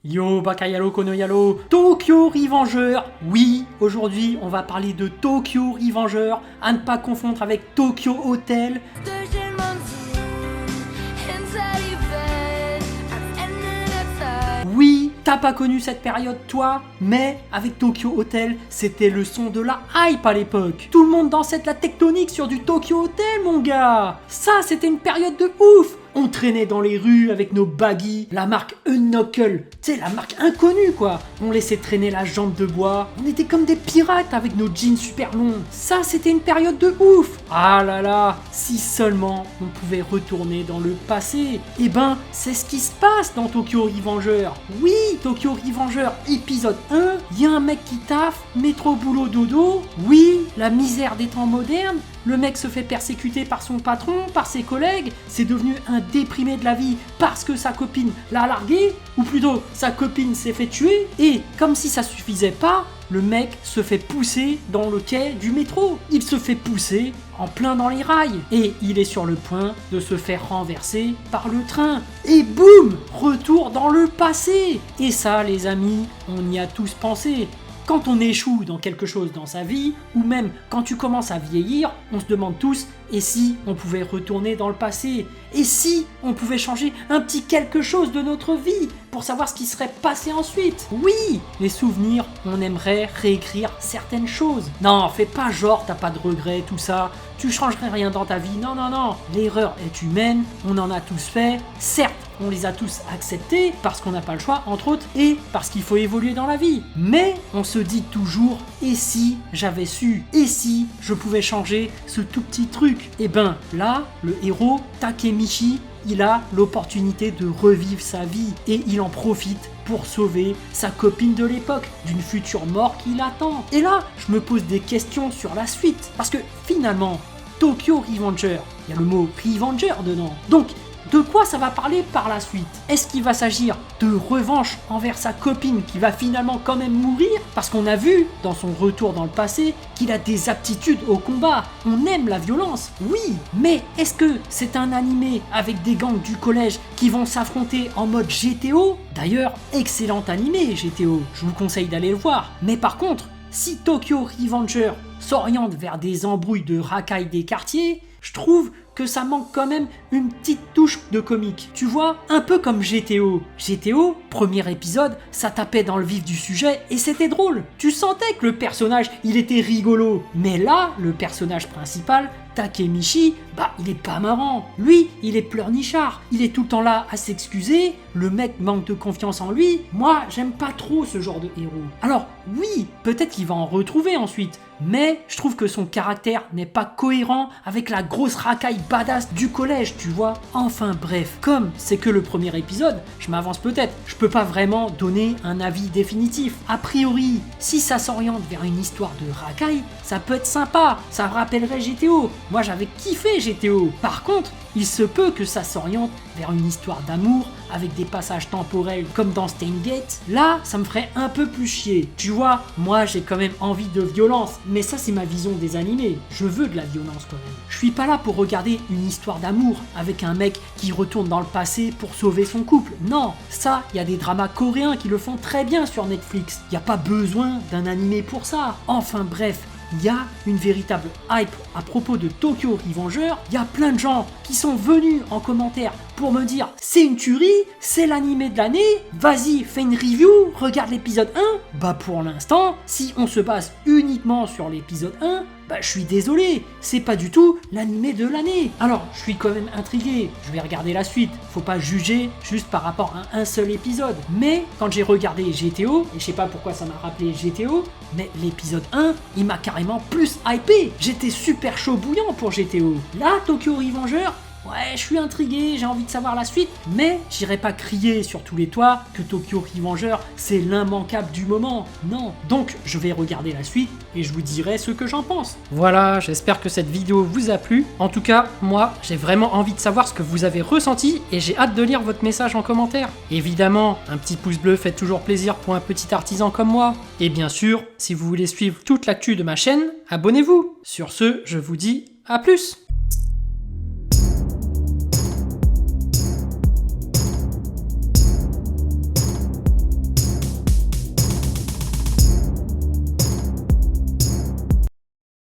Yo Bakayalo Konoyalo, Tokyo Revenger. Oui, aujourd'hui on va parler de Tokyo Revenger, à ne pas confondre avec Tokyo Hotel. Oui, t'as pas connu cette période toi, mais avec Tokyo Hotel, c'était le son de la hype à l'époque. Tout le monde dansait de la tectonique sur du Tokyo Hotel mon gars. Ça c'était une période de ouf. On traînait dans les rues avec nos baggies, la marque Unknuckle, tu sais la marque inconnue quoi. On laissait traîner la jambe de bois, on était comme des pirates avec nos jeans super longs. Ça c'était une période de ouf. Ah là là, si seulement on pouvait retourner dans le passé. Eh ben c'est ce qui se passe dans Tokyo Revenger. Oui, Tokyo Revenger épisode 1, il y a un mec qui taffe, métro boulot dodo. Oui, la misère des temps modernes. Le mec se fait persécuter par son patron, par ses collègues, c'est devenu un déprimé de la vie parce que sa copine l'a largué, ou plutôt sa copine s'est fait tuer, et comme si ça suffisait pas, le mec se fait pousser dans le quai du métro. Il se fait pousser en plein dans les rails, et il est sur le point de se faire renverser par le train. Et boum, retour dans le passé. Et ça les amis, on y a tous pensé. Quand on échoue dans quelque chose dans sa vie, ou même quand tu commences à vieillir, on se demande tous, et si on pouvait retourner dans le passé? Et si on pouvait changer un petit quelque chose de notre vie pour savoir ce qui serait passé ensuite? Oui, les souvenirs, on aimerait réécrire certaines choses. Non, fais pas genre t'as pas de regrets, tout ça, tu changerais rien dans ta vie, non, non, non. L'erreur est humaine, on en a tous fait, certes, on les a tous acceptés parce qu'on n'a pas le choix, entre autres, et parce qu'il faut évoluer dans la vie. Mais on se dit toujours, et si j'avais su? Et si je pouvais changer ce tout petit truc? Et ben là, le héros, Takemichi, il a l'opportunité de revivre sa vie et il en profite pour sauver sa copine de l'époque d'une future mort qui l'attend. Et là, je me pose des questions sur la suite parce que finalement, Tokyo Revenger, il y a le mot Revenger dedans. Donc, de quoi ça va parler par la suite? Est-ce qu'il va s'agir de revanche envers sa copine qui va finalement quand même mourir? Parce qu'on a vu dans son retour dans le passé qu'il a des aptitudes au combat. On aime la violence, oui. Mais est-ce que c'est un animé avec des gangs du collège qui vont s'affronter en mode GTO? D'ailleurs, excellent animé GTO, je vous conseille d'aller le voir. Mais par contre, si Tokyo Revenger s'oriente vers des embrouilles de racailles des quartiers, je trouve que ça manque quand même une petite touche de comique. Tu vois, un peu comme GTO. GTO, premier épisode, ça tapait dans le vif du sujet et c'était drôle. Tu sentais que le personnage, il était rigolo. Mais là, le personnage principal, Takemichi, bah il est pas marrant. Lui, il est pleurnichard. Il est tout le temps là à s'excuser. Le mec manque de confiance en lui. Moi, j'aime pas trop ce genre de héros. Alors, oui, peut-être qu'il va en retrouver ensuite. Mais je trouve que son caractère n'est pas cohérent avec la grosse racaille badass du collège, tu vois. Enfin bref, comme c'est que le premier épisode, je m'avance peut-être. Je peux pas vraiment donner un avis définitif. A priori, si ça s'oriente vers une histoire de racaille, ça peut être sympa. Ça me rappellerait GTO. Moi j'avais kiffé GTO. Par contre, il se peut que ça s'oriente vers une histoire d'amour avec des passages temporels comme dans Steins Gate. Là, ça me ferait un peu plus chier. Tu vois, moi j'ai quand même envie de violence, mais ça c'est ma vision des animés. Je veux de la violence quand même. Je suis pas là pour regarder une histoire d'amour avec un mec qui retourne dans le passé pour sauver son couple. Non, ça, il y a des dramas coréens qui le font très bien sur Netflix. Il n'y a pas besoin d'un animé pour ça. Enfin bref, il y a une véritable hype à propos de Tokyo Revenger. Il y a plein de gens qui sont venus en commentaire pour me dire c'est une tuerie, c'est l'animé de l'année, vas-y fais une review, regarde l'épisode 1. Bah pour l'instant, si on se base uniquement sur l'épisode 1, bah je suis désolé, c'est pas du tout l'animé de l'année. Alors je suis quand même intrigué, je vais regarder la suite, faut pas juger juste par rapport à un seul épisode. Mais quand j'ai regardé GTO, et je sais pas pourquoi ça m'a rappelé GTO, mais l'épisode 1, il m'a carrément plus hypé. J'étais super chaud bouillant pour GTO. Là, Tokyo Revenger, ouais, je suis intrigué, j'ai envie de savoir la suite, mais j'irai pas crier sur tous les toits que Tokyo Revenger c'est l'immanquable du moment, non. Donc je vais regarder la suite et je vous dirai ce que j'en pense. Voilà, j'espère que cette vidéo vous a plu. En tout cas, moi, j'ai vraiment envie de savoir ce que vous avez ressenti et j'ai hâte de lire votre message en commentaire. Évidemment, un petit pouce bleu fait toujours plaisir pour un petit artisan comme moi. Et bien sûr, si vous voulez suivre toute l'actu de ma chaîne, abonnez-vous. Sur ce, je vous dis à plus.